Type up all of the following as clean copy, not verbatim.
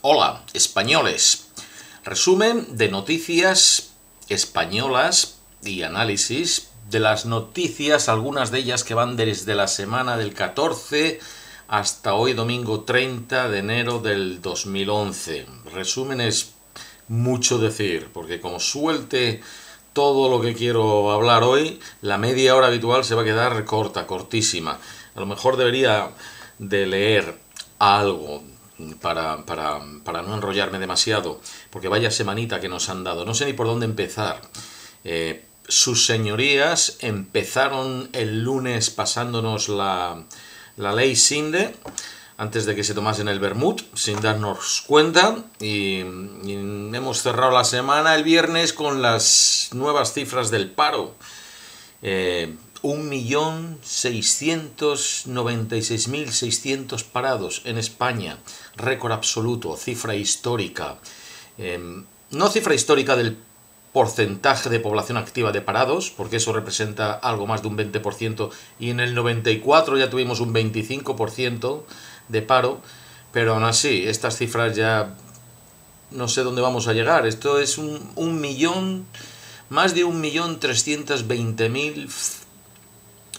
Hola, españoles. Resumen de noticias españolas y análisis de las noticias, algunas de ellas que van desde la semana del 14 hasta hoy domingo 30 de enero del 2011. Resumen es mucho decir, porque como suelte todo lo que quiero hablar hoy, la media hora habitual se va a quedar corta, cortísima. A lo mejor debería de leer algo para no enrollarme demasiado, porque vaya semanita que nos han dado. No sé ni por dónde empezar. Sus señorías empezaron el lunes pasándonos la ley Sinde, antes de que se tomasen el vermut, sin darnos cuenta, y hemos cerrado la semana el viernes con las nuevas cifras del paro. 1.696.600 parados en España, récord absoluto, cifra histórica. No cifra histórica del porcentaje de población activa de parados, porque eso representa algo más de un 20%, y en el 94 ya tuvimos un 25% de paro, pero aún así, estas cifras ya no sé dónde vamos a llegar. Esto es más de 1.320.000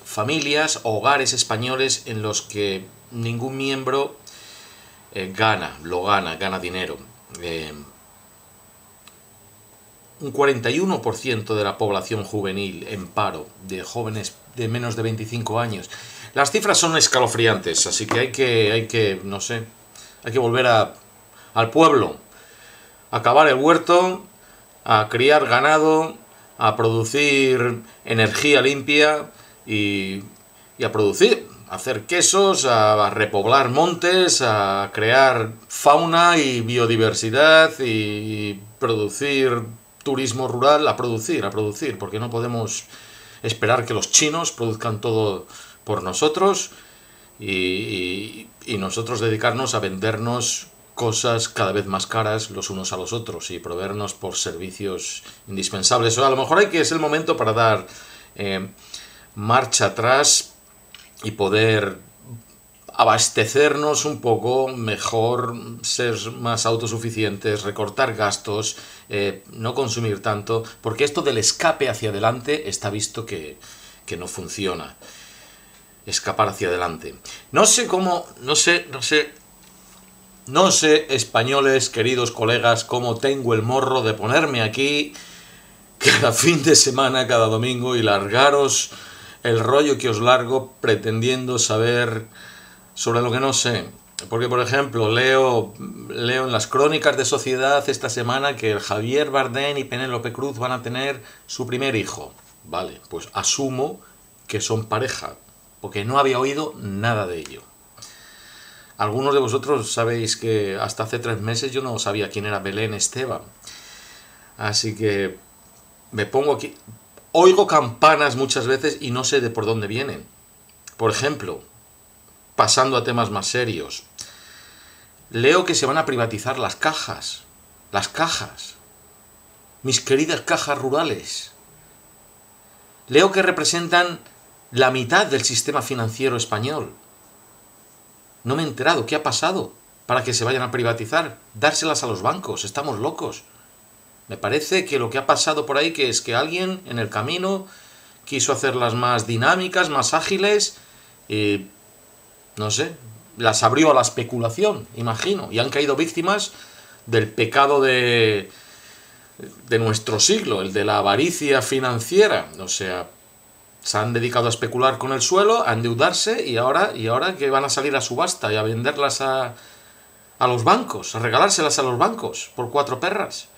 familias, hogares españoles en los que ningún miembro gana dinero. Un 41% de la población juvenil en paro, de jóvenes de menos de 25 años. Las cifras son escalofriantes, así que hay que volver al pueblo, a cavar el huerto, a criar ganado, a producir energía limpia y a producir, a hacer quesos, a repoblar montes, a crear fauna y biodiversidad y producir turismo rural, a producir, porque no podemos esperar que los chinos produzcan todo por nosotros y nosotros dedicarnos a vendernos cosas cada vez más caras los unos a los otros y proveernos por servicios indispensables. O a lo mejor es el momento para dar marcha atrás y poder abastecernos un poco mejor, ser más autosuficientes, recortar gastos, no consumir tanto, porque esto del escape hacia adelante está visto que no funciona. Escapar hacia adelante. No sé, españoles, queridos colegas, cómo tengo el morro de ponerme aquí cada fin de semana, cada domingo, y largaros el rollo que os largo pretendiendo saber sobre lo que no sé. Porque, por ejemplo, leo en las crónicas de Sociedad esta semana que el Javier Bardem y Penélope Cruz van a tener su primer hijo. Vale, pues asumo que son pareja, porque no había oído nada de ello. Algunos de vosotros sabéis que hasta hace 3 meses yo no sabía quién era Belén Esteban. Así que me pongo aquí. Oigo campanas muchas veces y no sé de por dónde vienen. Por ejemplo, pasando a temas más serios, leo que se van a privatizar las cajas. Las cajas. Mis queridas cajas rurales. Leo que representan la mitad del sistema financiero español. No me he enterado. ¿Qué ha pasado para que se vayan a privatizar? Dárselas a los bancos. Estamos locos. Me parece que lo que ha pasado por ahí es que alguien en el camino quiso hacerlas más dinámicas, más ágiles y, no sé, las abrió a la especulación, imagino, y han caído víctimas del pecado de nuestro siglo, el de la avaricia financiera. O sea, se han dedicado a especular con el suelo, a endeudarse y ahora que van a salir a subasta y a venderlas a los bancos, a regalárselas a los bancos por 4 perras.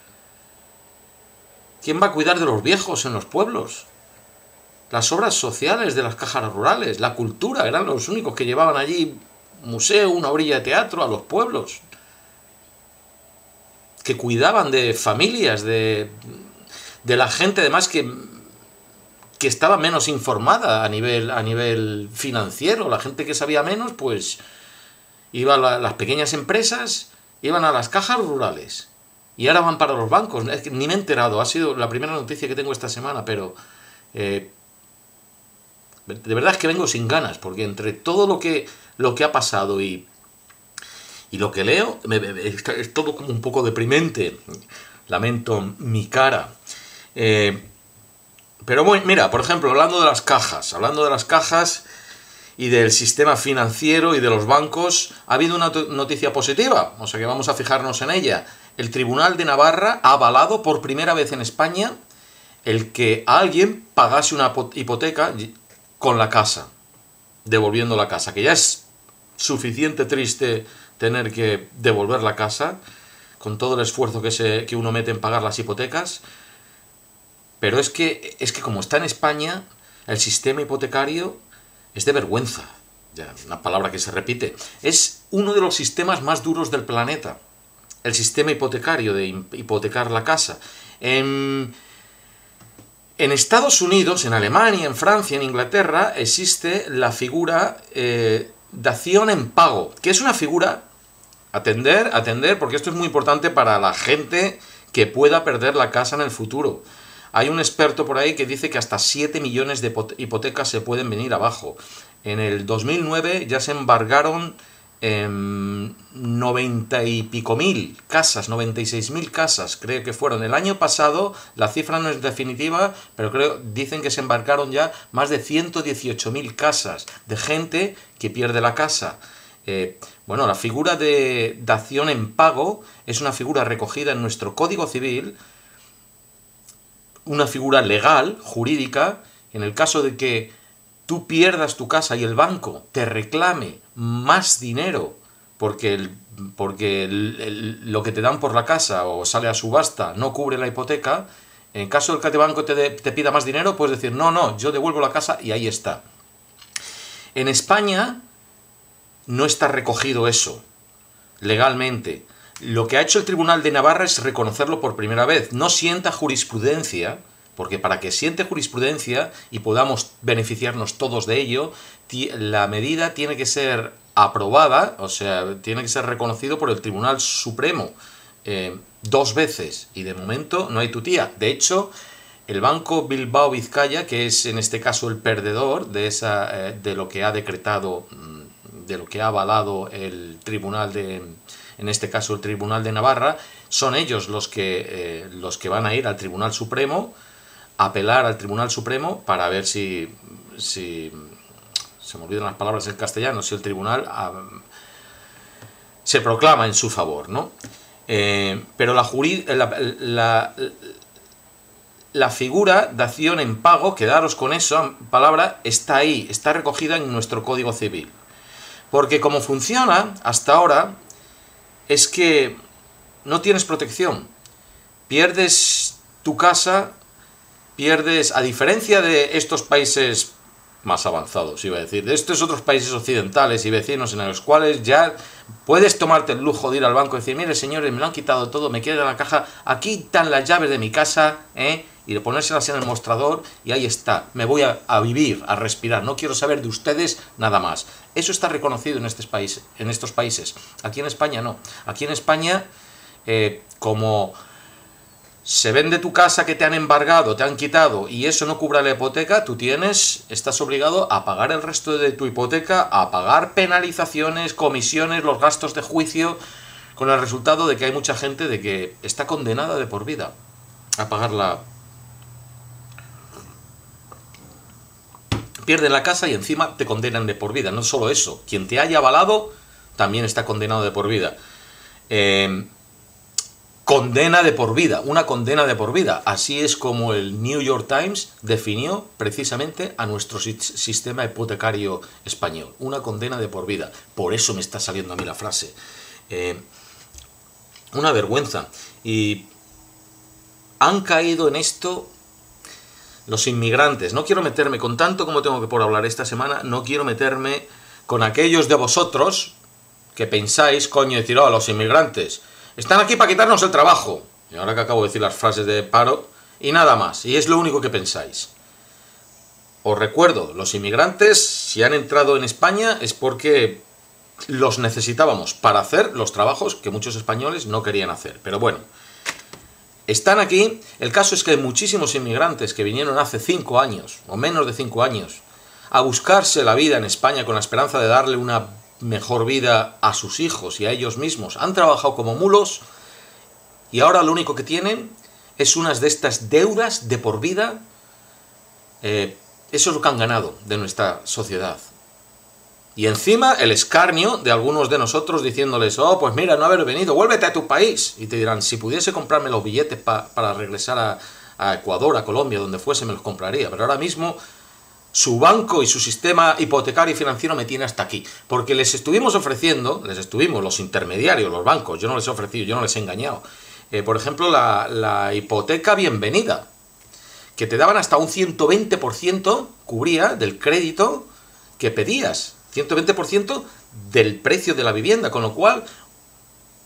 ¿Quién va a cuidar de los viejos en los pueblos? Las obras sociales de las cajas rurales, la cultura, eran los únicos que llevaban allí museo, una orilla de teatro a los pueblos. Que cuidaban de familias, de la gente además que estaba menos informada a nivel financiero. La gente que sabía menos, pues iba a las pequeñas empresas, iban a las cajas rurales. Y ahora van para los bancos. Es que ni me he enterado. Ha sido la primera noticia que tengo esta semana, pero de verdad es que vengo sin ganas, porque entre todo lo que ha pasado y Y lo que leo es todo como un poco deprimente. Lamento mi cara. Pero bueno, mira, por ejemplo, hablando de las cajas y del sistema financiero y de los bancos, ha habido una noticia positiva, o sea que vamos a fijarnos en ella. El Tribunal de Navarra ha avalado por primera vez en España el que alguien pagase una hipoteca con la casa, devolviendo la casa, que ya es suficiente triste tener que devolver la casa, con todo el esfuerzo que uno mete en pagar las hipotecas. Pero es que como está en España, el sistema hipotecario es de vergüenza. Ya, una palabra que se repite. Es uno de los sistemas más duros del planeta. El sistema hipotecario, de hipotecar la casa. En Estados Unidos, en Alemania, en Francia, en Inglaterra, existe la figura dación en pago, que es una figura, atender, porque esto es muy importante para la gente que pueda perder la casa en el futuro. Hay un experto por ahí que dice que hasta 7 millones de hipotecas se pueden venir abajo. En el 2009 ya se embargaron 90 y pico mil casas, 96.000 casas, creo que fueron. El año pasado, la cifra no es definitiva, pero dicen que se embarcaron ya más de 118.000 casas de gente que pierde la casa. Bueno, la figura de dación en pago es una figura recogida en nuestro Código Civil, una figura legal, jurídica, en el caso de que tú pierdas tu casa y el banco te reclame más dinero porque lo que te dan por la casa o sale a subasta no cubre la hipoteca, en caso de que el banco te pida más dinero, puedes decir, no, yo devuelvo la casa y ahí está. En España no está recogido eso legalmente. Lo que ha hecho el Tribunal de Navarra es reconocerlo por primera vez. No sienta jurisprudencia, porque para que siente jurisprudencia y podamos beneficiarnos todos de ello, la medida tiene que ser aprobada, o sea, tiene que ser reconocido por el Tribunal Supremo 2 veces, y de momento no hay tutía. De hecho, el Banco Bilbao Vizcaya, que es en este caso el perdedor de lo que ha decretado, de lo que ha avalado el Tribunal en este caso el Tribunal de Navarra, son ellos los que van a ir al Tribunal Supremo, apelar al Tribunal Supremo para ver si se me olvidan las palabras en castellano, si el tribunal se proclama en su favor, ¿no? Pero la figura dación en pago, quedaros con esa palabra, está ahí, está recogida en nuestro Código Civil. Porque como funciona hasta ahora, es que no tienes protección. Pierdes tu casa, a diferencia de estos países más avanzados, iba a decir, de estos otros países occidentales y vecinos en los cuales ya puedes tomarte el lujo de ir al banco y decir, mire señores, me lo han quitado todo, me queda la caja, aquí están las llaves de mi casa, y de ponérselas en el mostrador y ahí está, me voy a vivir, a respirar, no quiero saber de ustedes nada más. Eso está reconocido en estos países. Aquí en España no. Aquí en España, como se vende tu casa que te han embargado, te han quitado y eso no cubre la hipoteca, estás obligado a pagar el resto de tu hipoteca, a pagar penalizaciones, comisiones, los gastos de juicio, con el resultado de que hay mucha gente de que está condenada de por vida a pagarla. Pierden la casa y encima te condenan de por vida. No solo eso, quien te haya avalado también está condenado de por vida. Condena de por vida, una condena de por vida. Así es como el New York Times definió precisamente a nuestro sistema hipotecario español. Una condena de por vida. Por eso me está saliendo a mí la frase. Una vergüenza. Y han caído en esto los inmigrantes. No quiero meterme, con tanto como tengo que por hablar esta semana, no quiero meterme con aquellos de vosotros que pensáis, coño, decir, los inmigrantes están aquí para quitarnos el trabajo. Y ahora que acabo de decir las frases de paro, y nada más, y es lo único que pensáis. Os recuerdo, los inmigrantes, si han entrado en España, es porque los necesitábamos para hacer los trabajos que muchos españoles no querían hacer. Pero bueno, están aquí. El caso es que hay muchísimos inmigrantes que vinieron hace 5 años, o menos de 5 años, a buscarse la vida en España con la esperanza de darle una mejor vida a sus hijos y a ellos mismos, han trabajado como mulos y ahora lo único que tienen es unas de estas deudas de por vida. Eso es lo que han ganado de nuestra sociedad. Y encima el escarnio de algunos de nosotros diciéndoles, oh, pues mira, no haber venido, vuélvete a tu país. Y te dirán, si pudiese comprarme los billetes para regresar a Ecuador, a Colombia, donde fuese, me los compraría. Pero ahora mismo su banco y su sistema hipotecario y financiero me tiene hasta aquí. Porque les estuvimos ofreciendo, los intermediarios, los bancos, yo no les he ofrecido, yo no les he engañado. Por ejemplo, la hipoteca bienvenida, que te daban hasta un 120% cubría del crédito que pedías. 120% del precio de la vivienda, con lo cual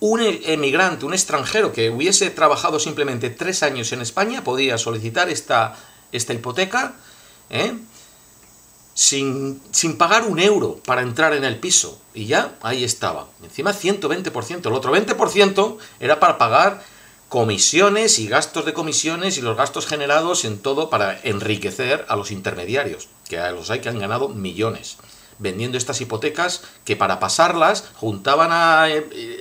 un emigrante, un extranjero que hubiese trabajado simplemente 3 años en España podía solicitar esta hipoteca sin pagar un euro para entrar en el piso. Y ya ahí estaba. Encima 120%. El otro 20% era para pagar comisiones y gastos de comisiones y los gastos generados en todo para enriquecer a los intermediarios, que a los hay que han ganado millones vendiendo estas hipotecas, que para pasarlas juntaban a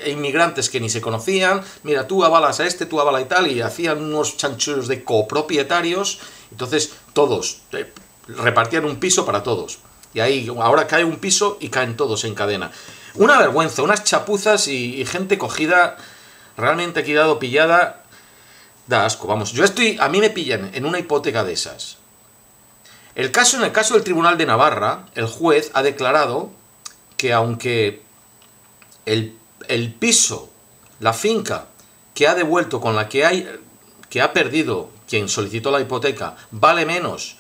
inmigrantes que ni se conocían, mira, tú avalas a este, tú avalas y tal, y hacían unos chanchullos de copropietarios, entonces todos repartían un piso para todos, y ahí ahora cae un piso y caen todos en cadena. Una vergüenza, unas chapuzas y gente cogida, realmente aquí dado pillada, da asco, vamos, a mí me pillan en una hipoteca de esas. En el caso del Tribunal de Navarra, el juez ha declarado que aunque el piso, la finca que ha devuelto con la que ha perdido quien solicitó la hipoteca, vale menos,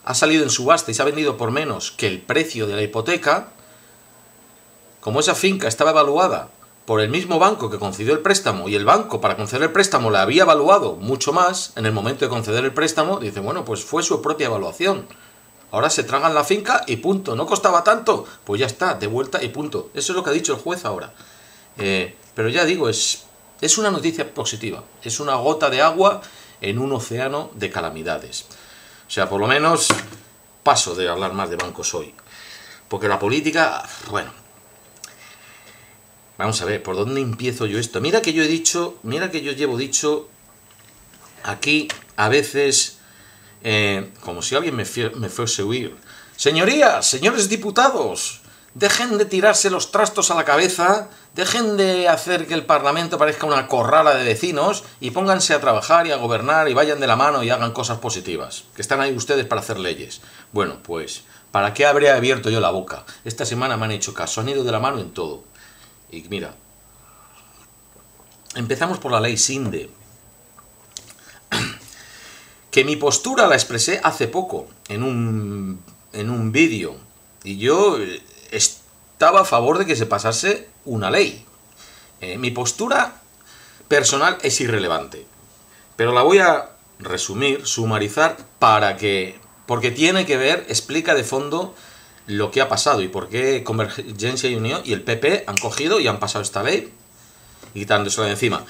ha salido en subasta y se ha vendido por menos que el precio de la hipoteca, como esa finca estaba evaluada por el mismo banco que concedió el préstamo y el banco para conceder el préstamo la había evaluado mucho más en el momento de conceder el préstamo, dice, bueno, pues fue su propia evaluación. Ahora se tragan la finca y punto. ¿No costaba tanto? Pues ya está, de vuelta y punto. Eso es lo que ha dicho el juez ahora. Pero ya digo, es una noticia positiva. Es una gota de agua en un océano de calamidades. O sea, por lo menos paso de hablar más de bancos hoy. Porque la política, bueno... Vamos a ver, ¿por dónde empiezo yo esto? Mira que yo llevo dicho aquí a veces, como si alguien me fuese a oír. Señorías, señores diputados, dejen de tirarse los trastos a la cabeza, dejen de hacer que el Parlamento parezca una corrala de vecinos y pónganse a trabajar y a gobernar y vayan de la mano y hagan cosas positivas, que están ahí ustedes para hacer leyes. Bueno, pues, ¿para qué habría abierto yo la boca? Esta semana me han hecho caso, han ido de la mano en todo. Y mira, empezamos por la ley Sinde, que mi postura la expresé hace poco en un vídeo, y yo estaba a favor de que se pasase una ley. Mi postura personal es irrelevante, pero la voy a resumir, sumarizar, porque tiene que ver, explica de fondo lo que ha pasado y por qué Convergencia y Unión y el PP han cogido y han pasado esta ley quitándosela de encima.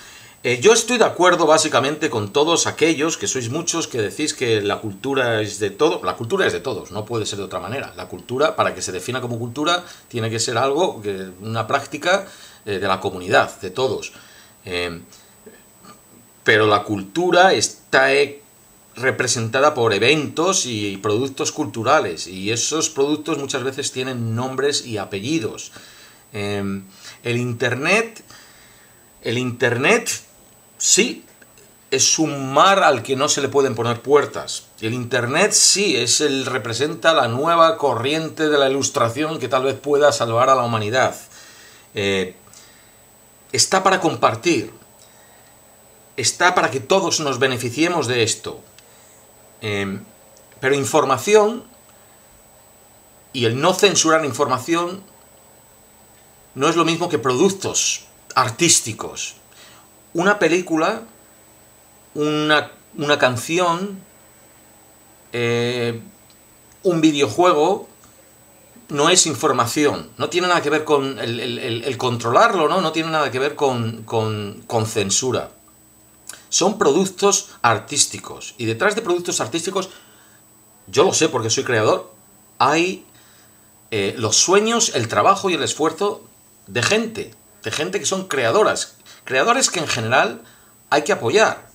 Yo estoy de acuerdo básicamente con todos aquellos, que sois muchos, que decís que la cultura es de todo. La cultura es de todos, no puede ser de otra manera. La cultura, para que se defina como cultura, tiene que ser algo, una práctica de la comunidad, de todos. Pero la cultura está representada por eventos y productos culturales, y esos productos muchas veces tienen nombres y apellidos. El Internet sí es un mar al que no se le pueden poner puertas. El Internet sí representa la nueva corriente de la ilustración que tal vez pueda salvar a la humanidad. Está para compartir, está para que todos nos beneficiemos de esto. Pero información y el no censurar información no es lo mismo que productos artísticos. Una película, una canción, un videojuego no es información, no tiene nada que ver con el controlarlo, no tiene nada que ver con censura. Son productos artísticos. Y detrás de productos artísticos, yo lo sé porque soy creador, hay los sueños, el trabajo y el esfuerzo de gente que son creadores que en general hay que apoyar,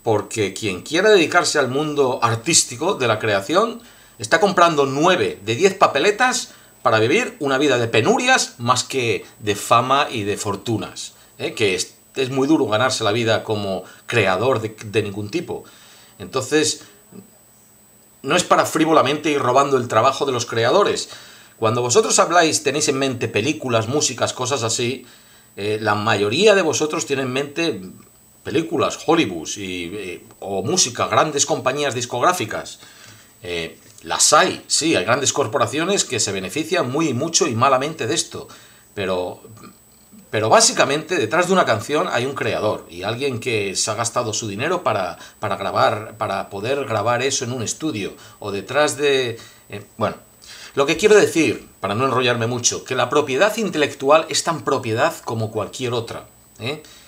porque quien quiera dedicarse al mundo artístico de la creación está comprando 9 de 10 papeletas para vivir una vida de penurias más que de fama y de fortunas, que es muy duro ganarse la vida como creador de ningún tipo. Entonces, no es para frívolamente ir robando el trabajo de los creadores. Cuando vosotros habláis, tenéis en mente películas, músicas, cosas así, la mayoría de vosotros tienen en mente películas, Hollywood o música, grandes compañías discográficas. Las hay, sí, hay grandes corporaciones que se benefician muy mucho y malamente de esto, pero básicamente detrás de una canción hay un creador y alguien que se ha gastado su dinero para poder grabar eso en un estudio, o detrás de... bueno, lo que quiero decir, para no enrollarme mucho, que la propiedad intelectual es tan propiedad como cualquier otra,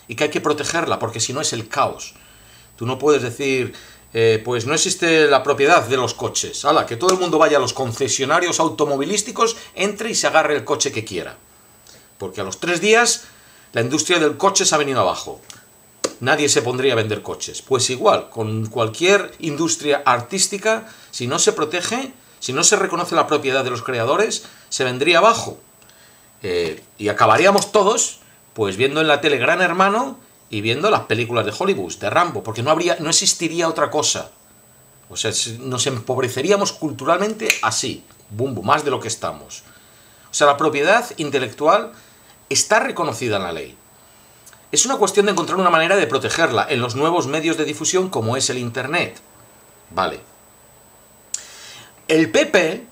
y que hay que protegerla, porque si no es el caos. Tú no puedes decir... pues no existe la propiedad de los coches. ¡Hala! Que todo el mundo vaya a los concesionarios automovilísticos, entre y se agarre el coche que quiera. Porque a los 3 días la industria del coche se ha venido abajo. Nadie se pondría a vender coches. Pues igual, con cualquier industria artística, si no se protege, si no se reconoce la propiedad de los creadores, se vendría abajo. Y acabaríamos todos pues viendo en la tele Gran Hermano y viendo las películas de Hollywood, de Rambo, porque no existiría otra cosa. O sea, nos empobreceríamos culturalmente así, bum, más de lo que estamos. O sea, la propiedad intelectual está reconocida en la ley. Es una cuestión de encontrar una manera de protegerla en los nuevos medios de difusión como es el Internet. Vale. El PP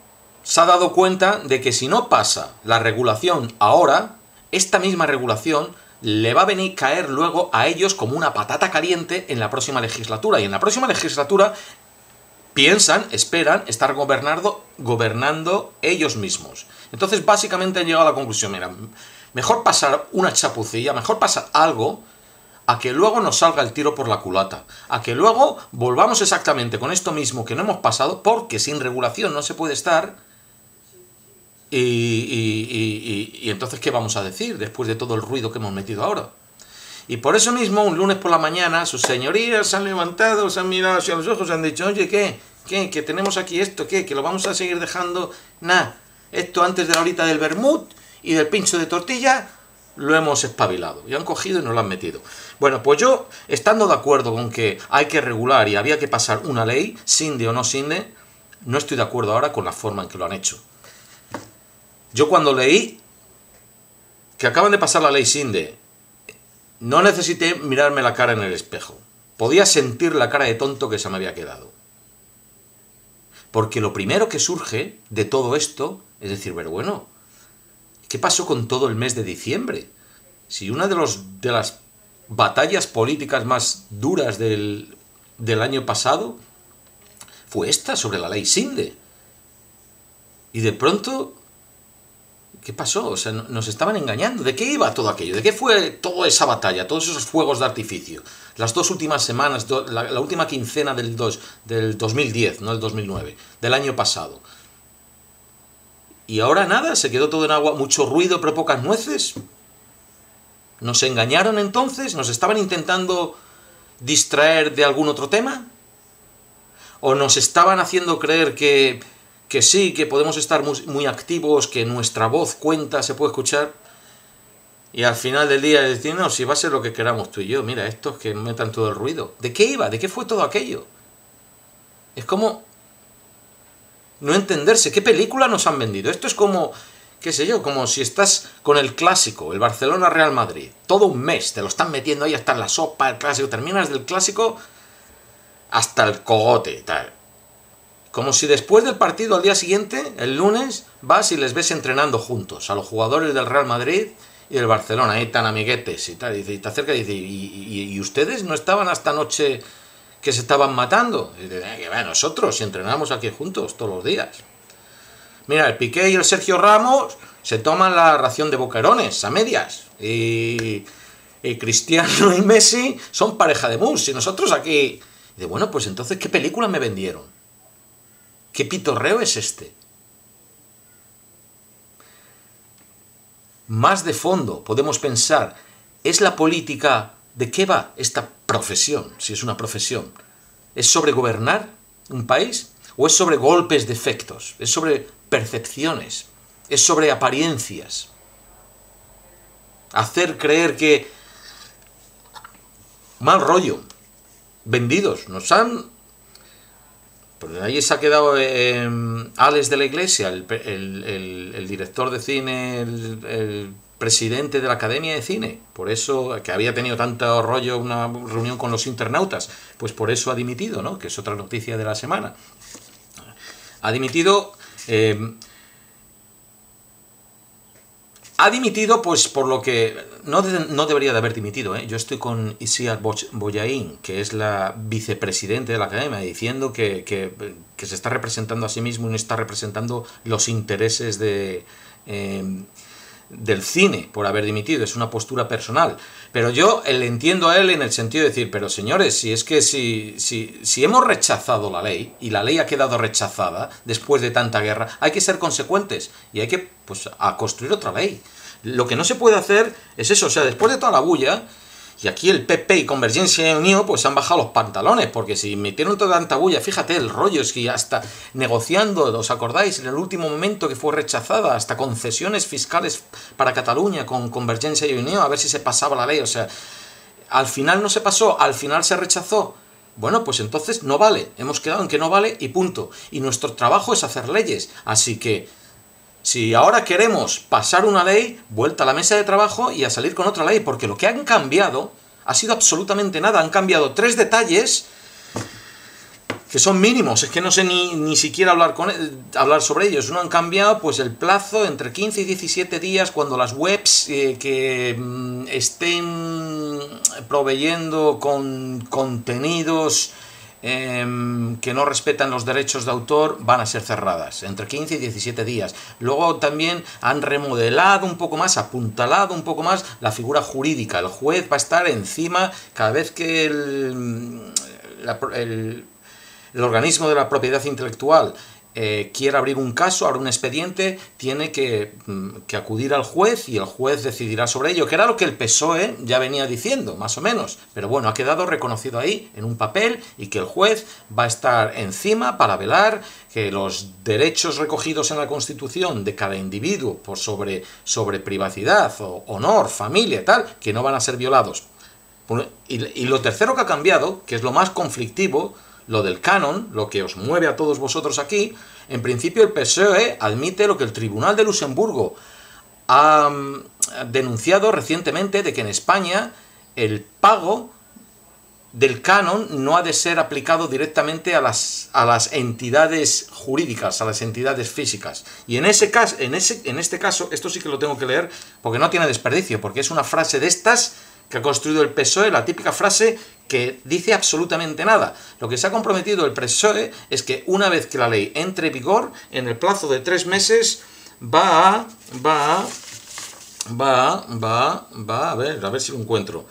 se ha dado cuenta de que si no pasa la regulación ahora, esta misma regulación le va a venir a caer luego a ellos como una patata caliente en la próxima legislatura. Y en la próxima legislatura esperan estar gobernando ellos mismos. Entonces básicamente han llegado a la conclusión, mira, mejor pasar una chapucilla, mejor pasar algo, a que luego nos salga el tiro por la culata, a que luego volvamos exactamente con esto mismo que no hemos pasado, porque sin regulación no se puede estar. Y entonces, ¿qué vamos a decir después de todo el ruido que hemos metido ahora? Y por eso mismo, un lunes por la mañana, sus señorías se han levantado, se han mirado hacia los ojos, se han dicho, oye, ¿qué? ¿Que tenemos aquí esto? ¿Qué? ¿Que lo vamos a seguir dejando? Nah, esto antes de la horita del vermut y del pincho de tortilla, lo hemos espabilado. Y han cogido y nos lo han metido. Bueno, pues yo, estando de acuerdo con que hay que regular y había que pasar una ley, sinde o no sinde, no estoy de acuerdo ahora con la forma en que lo han hecho. Yo cuando leí que acaban de pasar la ley Sinde, no necesité mirarme la cara en el espejo. Podía sentir la cara de tonto que se me había quedado. Porque lo primero que surge de todo esto es decir, pero bueno, ¿qué pasó con todo el mes de diciembre? Si una de las batallas políticas más duras del año pasado fue esta, sobre la ley Sinde. Y de pronto... ¿qué pasó? O sea, nos estaban engañando. ¿De qué iba todo aquello? ¿De qué fue toda esa batalla? Todos esos fuegos de artificio. Las 2 últimas semanas, la última quincena del 2010, no del 2009, del año pasado. Y ahora nada, se quedó todo en agua. Mucho ruido, pero pocas nueces. ¿Nos engañaron entonces? ¿Nos estaban intentando distraer de algún otro tema? ¿O nos estaban haciendo creer que sí, que podemos estar muy activos, que nuestra voz cuenta, se puede escuchar? Y al final del día decir, no, si va a ser lo que queramos tú y yo, mira, estos que metan todo el ruido. ¿De qué iba? ¿De qué fue todo aquello? Es como no entenderse. ¿Qué película nos han vendido? Esto es como, qué sé yo, como si estás con el clásico, el Barcelona-Real Madrid. Todo un mes te lo están metiendo ahí hasta en la sopa, el clásico. Terminas del clásico hasta el cogote, tal. Como si después del partido al día siguiente, el lunes, vas y les ves entrenando juntos, a los jugadores del Real Madrid y del Barcelona, ahí tan amiguetes y tal. Y te acerca y dice, ¿y ustedes no estaban hasta anoche que se estaban matando? Y dice, que va, nosotros, si entrenamos aquí juntos todos los días. Mira, el Piqué y el Sergio Ramos se toman la ración de boquerones a medias. Y Cristiano y Messi son pareja de mus. Y nosotros aquí... Y de, bueno, pues entonces, ¿qué película me vendieron? ¿Qué pitorreo es este? más de fondo podemos pensar, ¿es la política, de qué va esta profesión, si es una profesión? ¿Es sobre gobernar un país? ¿O es sobre golpes de efectos? ¿Es sobre percepciones? ¿Es sobre apariencias? Hacer creer que... Mal rollo. Vendidos. Nos han... Pues ahí se ha quedado Alex de la Iglesia, el director de cine, el presidente de la Academia de Cine. Por eso, que había tenido tanto rollo una reunión con los internautas, pues por eso ha dimitido, ¿no? Que es otra noticia de la semana. Ha dimitido... Ha dimitido, pues, por lo que no debería de haber dimitido, ¿eh? Yo estoy con Isiar Boyain, que es la vicepresidente de la Academia, diciendo que se está representando a sí mismo y no está representando los intereses del cine por haber dimitido. Es una postura personal. Pero yo le entiendo a él en el sentido de decir, pero señores, si es que si hemos rechazado la ley, y la ley ha quedado rechazada después de tanta guerra, hay que ser consecuentes y hay que, pues, a construir otra ley. Lo que no se puede hacer es eso, o sea, después de toda la bulla, y aquí el PP y Convergencia y Unió pues han bajado los pantalones, porque si metieron toda tanta bulla, fíjate el rollo, es que hasta negociando, ¿os acordáis? En el último momento que fue rechazada, hasta concesiones fiscales para Cataluña con Convergencia y Unió, a ver si se pasaba la ley, o sea, al final no se pasó, al final se rechazó. Bueno, pues entonces no vale, hemos quedado en que no vale y punto. Y nuestro trabajo es hacer leyes, así que si ahora queremos pasar una ley, vuelta a la mesa de trabajo y a salir con otra ley, porque lo que han cambiado ha sido absolutamente nada. Han cambiado 3 detalles que son mínimos, es que no sé ni siquiera hablar sobre ellos. No han cambiado pues el plazo entre 15 y 17 días cuando las webs que estén proveyendo con contenidos que no respetan los derechos de autor van a ser cerradas, entre 15 y 17 días. Luego también han remodelado un poco más, apuntalado un poco más la figura jurídica. El juez va a estar encima cada vez que el organismo de la propiedad intelectual quiera abrir un caso, abrir un expediente, tiene que acudir al juez y el juez decidirá sobre ello, que era lo que el PSOE ya venía diciendo, más o menos. Pero bueno, ha quedado reconocido ahí en un papel y que el juez va a estar encima para velar que los derechos recogidos en la Constitución de cada individuo por sobre privacidad, o honor, familia y tal, que no van a ser violados. Y lo tercero que ha cambiado, que es lo más conflictivo, lo del canon, lo que os mueve a todos vosotros aquí, en principio el PSOE admite lo que el Tribunal de Luxemburgo ha denunciado recientemente, de que en España el pago del canon no ha de ser aplicado directamente a las entidades jurídicas, a las entidades físicas. Y en este caso, esto sí que lo tengo que leer porque no tiene desperdicio, porque es una frase de estas que ha construido el PSOE, la típica frase que dice absolutamente nada. Lo que se ha comprometido el PSOE es que una vez que la ley entre en vigor, en el plazo de 3 meses, va a ver si lo encuentro.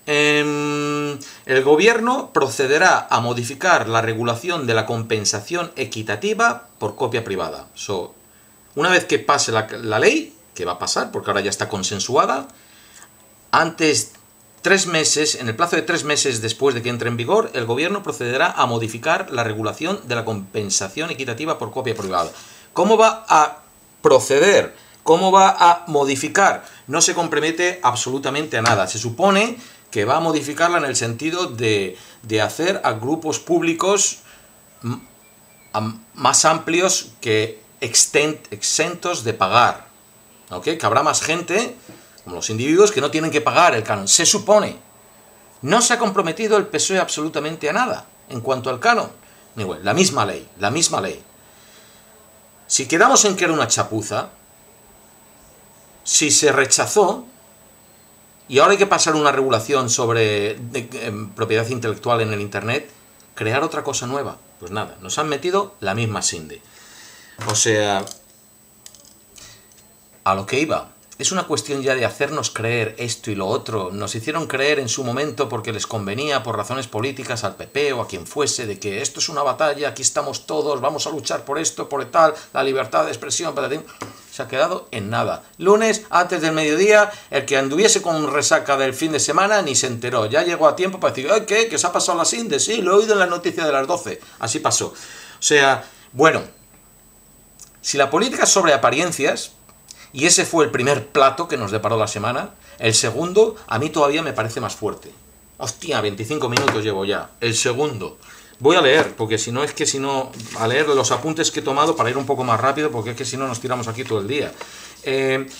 El gobierno procederá a modificar la regulación de la compensación equitativa por copia privada. Una vez que pase la ley, que va a pasar porque ahora ya está consensuada, antes 3 meses, en el plazo de 3 meses después de que entre en vigor, el gobierno procederá a modificar la regulación de la compensación equitativa por copia privada. ¿Cómo va a proceder? ¿Cómo va a modificar? No se compromete absolutamente a nada. Se supone que va a modificarla en el sentido de hacer a grupos públicos más amplios que exentos de pagar. ¿Ok? Que habrá más gente, como los individuos, que no tienen que pagar el canon. Se supone. No se ha comprometido el PSOE absolutamente a nada en cuanto al canon. La misma ley. Si quedamos en que era una chapuza, si se rechazó, y ahora hay que pasar una regulación sobre propiedad intelectual en el Internet, crear otra cosa nueva. Pues nada, nos han metido la misma sinde. O sea, a lo que iba. Es una cuestión ya de hacernos creer esto y lo otro. Nos hicieron creer en su momento porque les convenía, por razones políticas, al PP o a quien fuese, de que esto es una batalla, aquí estamos todos, vamos a luchar por esto, por tal, la libertad de expresión, patatín. se ha quedado en nada. Lunes, antes del mediodía, el que anduviese con resaca del fin de semana ni se enteró. Ya llegó a tiempo para decir, ¿qué? ¿Que se ha pasado la Sinde? Sí, lo he oído en la noticia de las 12. Así pasó. O sea, bueno, si la política es sobre apariencias, y ese fue el primer plato que nos deparó la semana, el segundo a mí todavía me parece más fuerte. Hostia, 25 minutos llevo ya. El segundo. Voy a leer, porque si no, a leer los apuntes que he tomado para ir un poco más rápido, porque es que si no nos tiramos aquí todo el día.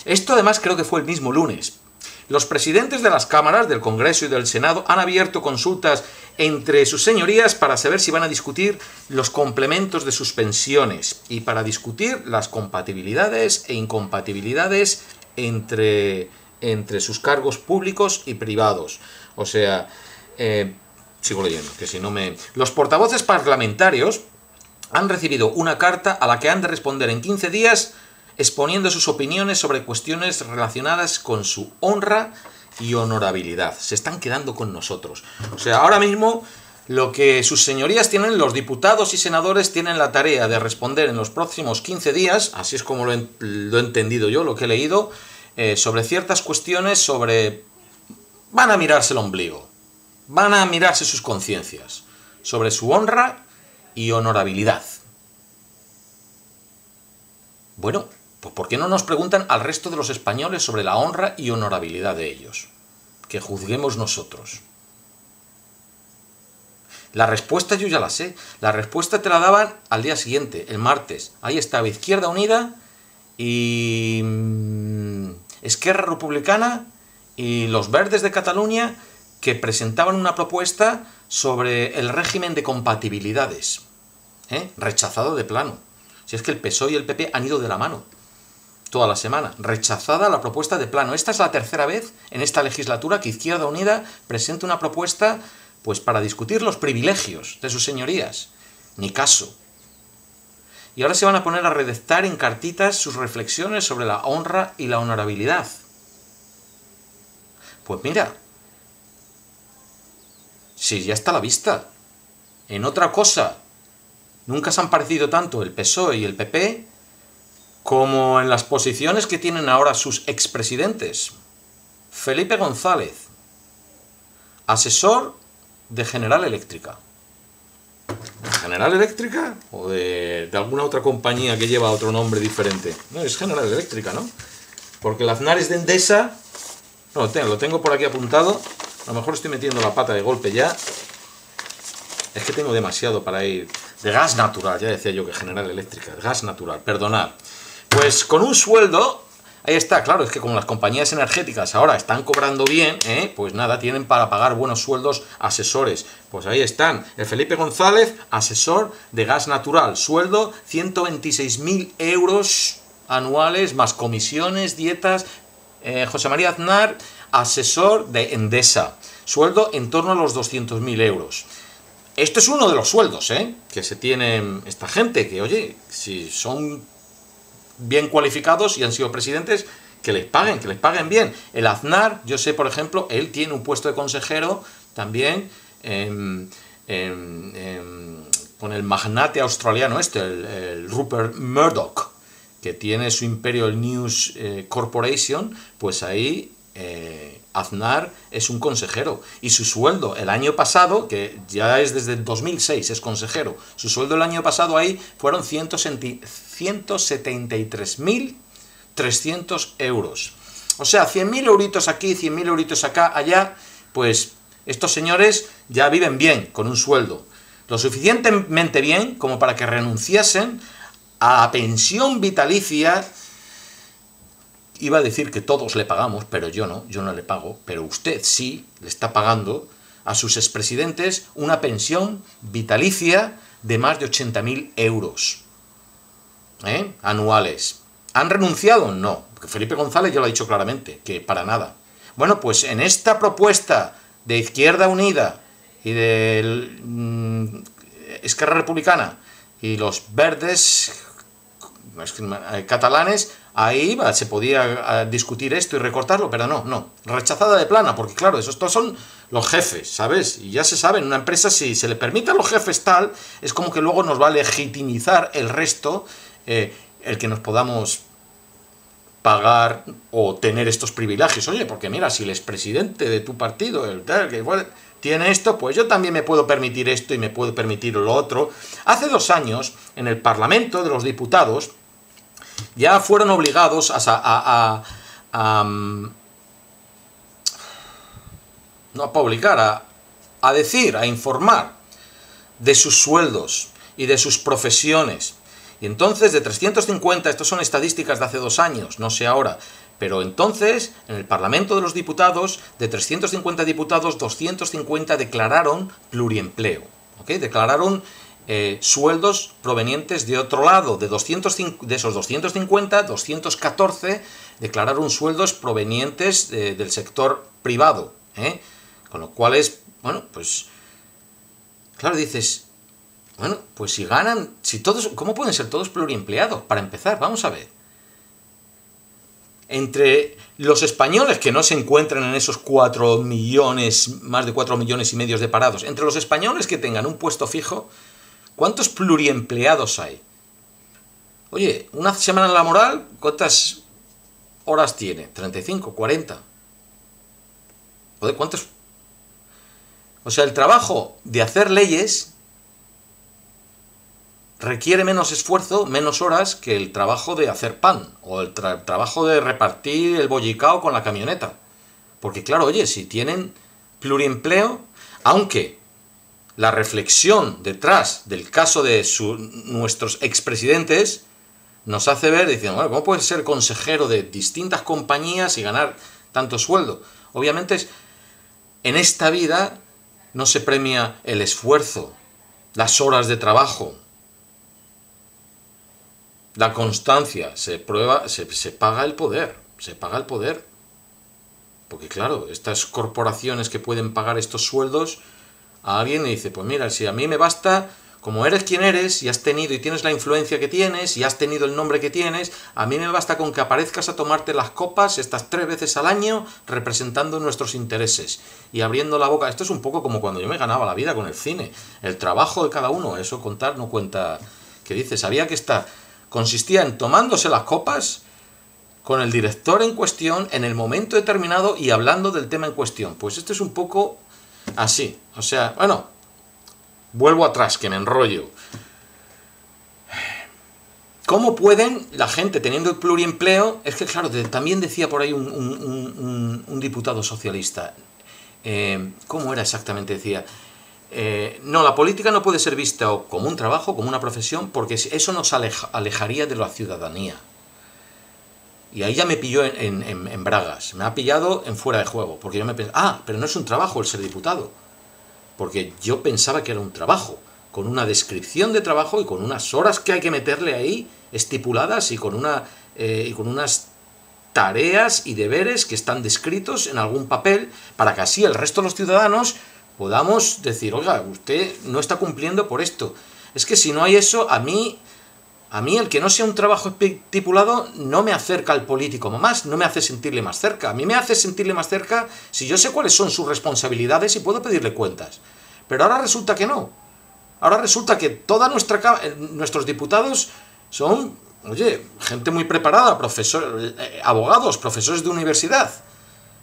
Esto además creo que fue el mismo lunes. Los presidentes de las cámaras, del Congreso y del Senado, han abierto consultas entre sus señorías para saber si van a discutir los complementos de sus pensiones y para discutir las compatibilidades e incompatibilidades entre sus cargos públicos y privados. O sea, sigo leyendo, que si no me... Los portavoces parlamentarios han recibido una carta a la que han de responder en 15 días exponiendo sus opiniones sobre cuestiones relacionadas con su honra y honorabilidad. Se están quedando con nosotros. O sea, ahora mismo lo que sus señorías tienen, los diputados y senadores tienen la tarea de responder en los próximos 15 días, así es como lo he entendido yo, lo que he leído, sobre ciertas cuestiones, van a mirarse el ombligo, van a mirarse sus conciencias, sobre su honra y honorabilidad. Bueno, pues ¿por qué no nos preguntan al resto de los españoles sobre la honra y honorabilidad de ellos? Que juzguemos nosotros. La respuesta yo ya la sé. La respuesta te la daban al día siguiente, el martes. Ahí estaba Izquierda Unida y Esquerra Republicana y los Verdes de Cataluña, que presentaban una propuesta sobre el régimen de compatibilidades. Rechazado de plano. Si es que el PSOE y el PP han ido de la mano toda la semana. Rechazada la propuesta de plano. Esta es la tercera vez en esta legislatura que Izquierda Unida presenta una propuesta pues para discutir los privilegios de sus señorías. Ni caso. Y ahora se van a poner a redactar en cartitas sus reflexiones sobre la honra y la honorabilidad. Pues mira, si ya está a la vista. En otra cosa, nunca se han parecido tanto el PSOE y el PP como en las posiciones que tienen ahora sus expresidentes. Felipe González, asesor de General Eléctrica. ¿General Eléctrica? ¿O de alguna otra compañía que lleva otro nombre diferente? No, es General Eléctrica, ¿no? Porque el Aznar es de Endesa. No, lo tengo por aquí apuntado. A lo mejor estoy metiendo la pata de golpe ya. Es que tengo demasiado para ir. De gas natural, ya decía yo que General Eléctrica. Gas natural, perdonad. Pues con un sueldo, ahí está, claro, es que como las compañías energéticas ahora están cobrando bien, pues nada, tienen para pagar buenos sueldos asesores. Pues ahí están, el Felipe González, asesor de gas natural, sueldo 126.000 euros anuales, más comisiones, dietas. José María Aznar, asesor de Endesa, sueldo en torno a los 200.000 euros. Esto es uno de los sueldos, que se tienen esta gente, que oye, si son bien cualificados y han sido presidentes, que les paguen bien. El Aznar, yo sé, por ejemplo, él tiene un puesto de consejero también con el magnate australiano el Rupert Murdoch, que tiene su Imperial News Corporation, pues ahí Aznar es un consejero. Y su sueldo el año pasado, que ya es desde el 2006, es consejero, su sueldo el año pasado ahí fueron 173.300 euros. O sea, 100.000 euritos aquí, 100.000 euritos acá, allá, pues estos señores ya viven bien con un sueldo. Lo suficientemente bien como para que renunciasen a la pensión vitalicia. Iba a decir que todos le pagamos, pero yo no le pago, pero usted sí le está pagando a sus expresidentes una pensión vitalicia de más de 80.000 euros anuales. ¿Han renunciado? No, porque Felipe González ya lo ha dicho claramente, que para nada. Bueno, pues en esta propuesta de Izquierda Unida y de Esquerra Republicana y los Verdes catalanes, ahí se podía discutir esto y recortarlo, pero no, rechazada de plana, porque claro, estos son los jefes, ¿sabes? Y ya se sabe, en una empresa si se le permite a los jefes tal, es como que luego nos va a legitimizar el resto, el que nos podamos pagar o tener estos privilegios. Oye, porque mira, si el expresidente de tu partido, el tal, que tiene esto, pues yo también me puedo permitir esto y me puedo permitir lo otro. Hace 2 años, en el Parlamento de los Diputados, ya fueron obligados no a publicar, a decir, a informar de sus sueldos y de sus profesiones. Y entonces de 350, estas son estadísticas de hace 2 años, no sé ahora, pero entonces en el Parlamento de los Diputados, de 350 diputados, 250 declararon pluriempleo, ¿ok? Declararon sueldos provenientes de otro lado. De esos 250, 214 declararon sueldos provenientes del sector privado, con lo cual es, bueno, pues, claro, dices, bueno, pues si ganan, si todos, ¿cómo pueden ser todos pluriempleados? Para empezar, vamos a ver. Entre los españoles que no se encuentran en esos 4 millones, más de 4 millones y medio de parados, entre los españoles que tengan un puesto fijo, ¿cuántos pluriempleados hay? Oye, una semana laboral, ¿cuántas horas tiene? 35, 40. Joder, ¿cuántos? O sea, el trabajo de hacer leyes requiere menos esfuerzo, menos horas que el trabajo de hacer pan o el trabajo de repartir el bollicao con la camioneta. Porque claro, oye, si tienen pluriempleo, aunque la reflexión detrás del caso de nuestros expresidentes nos hace ver, diciendo, bueno, ¿cómo puedes ser consejero de distintas compañías y ganar tanto sueldo? Obviamente en esta vida no se premia el esfuerzo, las horas de trabajo, la constancia, se paga el poder, se paga el poder. Porque claro, estas corporaciones que pueden pagar estos sueldos, a alguien le dice, pues mira, si a mí me basta, como eres quien eres, y has tenido y tienes la influencia que tienes, y has tenido el nombre que tienes, a mí me basta con que aparezcas a tomarte las copas estas 3 veces al año, representando nuestros intereses, y abriendo la boca. Esto es un poco como cuando yo me ganaba la vida con el cine. El trabajo de cada uno, eso contar no cuenta. Que dice, sabía que consistía en tomándose las copas con el director en cuestión en el momento determinado y hablando del tema en cuestión. Pues esto es un poco así. O sea, bueno, vuelvo atrás, que me enrollo. ¿Cómo pueden la gente teniendo el pluriempleo? Es que claro, también decía por ahí un diputado socialista. ¿Cómo era exactamente? Decía, no, la política no puede ser vista como un trabajo, como una profesión, porque eso nos alejaría de la ciudadanía. Y ahí ya me pilló en bragas, me ha pillado en fuera de juego, porque yo me pensé, pero no es un trabajo el ser diputado, porque yo pensaba que era un trabajo, con una descripción de trabajo y con unas horas que hay que meterle ahí, estipuladas, y con unas tareas y deberes que están descritos en algún papel, para que así el resto de los ciudadanos podamos decir, oiga, usted no está cumpliendo por esto. Es que si no hay eso, a mí el que no sea un trabajo estipulado no me acerca al político más, no me hace sentirle más cerca. A mí me hace sentirle más cerca si yo sé cuáles son sus responsabilidades y puedo pedirle cuentas. Pero ahora resulta que no. Ahora resulta que toda nuestros diputados son, oye, gente muy preparada, abogados, profesores de universidad.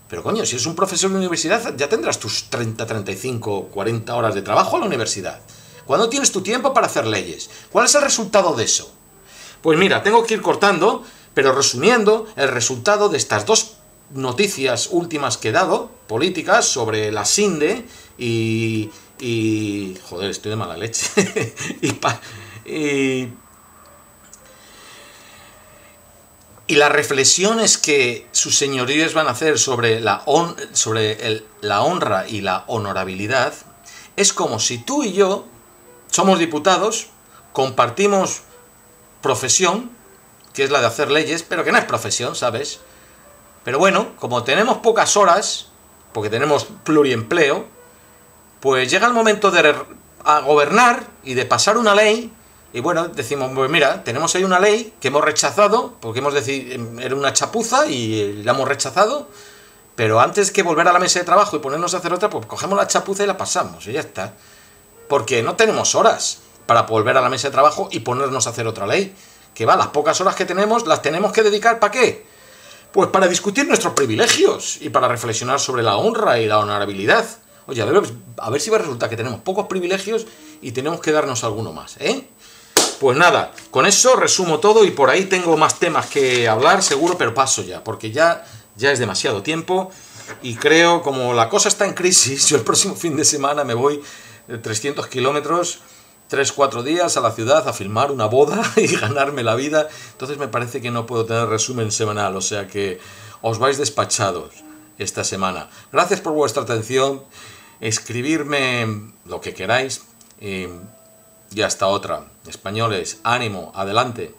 Pero coño, si eres un profesor de universidad ya tendrás tus 30, 35, 40 horas de trabajo a la universidad. ¿Cuándo tienes tu tiempo para hacer leyes? ¿Cuál es el resultado de eso? Pues mira, tengo que ir cortando, pero resumiendo, el resultado de estas 2 noticias últimas que he dado, políticas, sobre la Sinde y joder, estoy de mala leche. Y las reflexiones que sus señorías van a hacer sobre la honra y la honorabilidad, es como si tú y yo somos diputados, compartimos profesión, que es la de hacer leyes, pero que no es profesión, ¿sabes? Pero bueno, como tenemos pocas horas, porque tenemos pluriempleo, pues llega el momento de gobernar y de pasar una ley. Y bueno, decimos, pues mira, tenemos ahí una ley que hemos rechazado, porque hemos decidido, era una chapuza y la hemos rechazado, pero antes que volver a la mesa de trabajo y ponernos a hacer otra, pues cogemos la chapuza y la pasamos, y ya está. Porque no tenemos horas para volver a la mesa de trabajo y ponernos a hacer otra ley. Que va, las pocas horas que tenemos, las tenemos que dedicar, ¿para qué? Pues para discutir nuestros privilegios y para reflexionar sobre la honra y la honorabilidad. Oye, a ver si va a resultar que tenemos pocos privilegios y tenemos que darnos alguno más, ¿eh? Pues nada, con eso resumo todo y por ahí tengo más temas que hablar seguro, pero paso ya, porque ya es demasiado tiempo y creo, como la cosa está en crisis, yo el próximo fin de semana me voy de 300 kilómetros, 3-4 días a la ciudad a filmar una boda y ganarme la vida, entonces me parece que no puedo tener resumen semanal, o sea que os vais despachados esta semana. Gracias por vuestra atención, escribirme lo que queráis y hasta otra. Españoles, ánimo, adelante.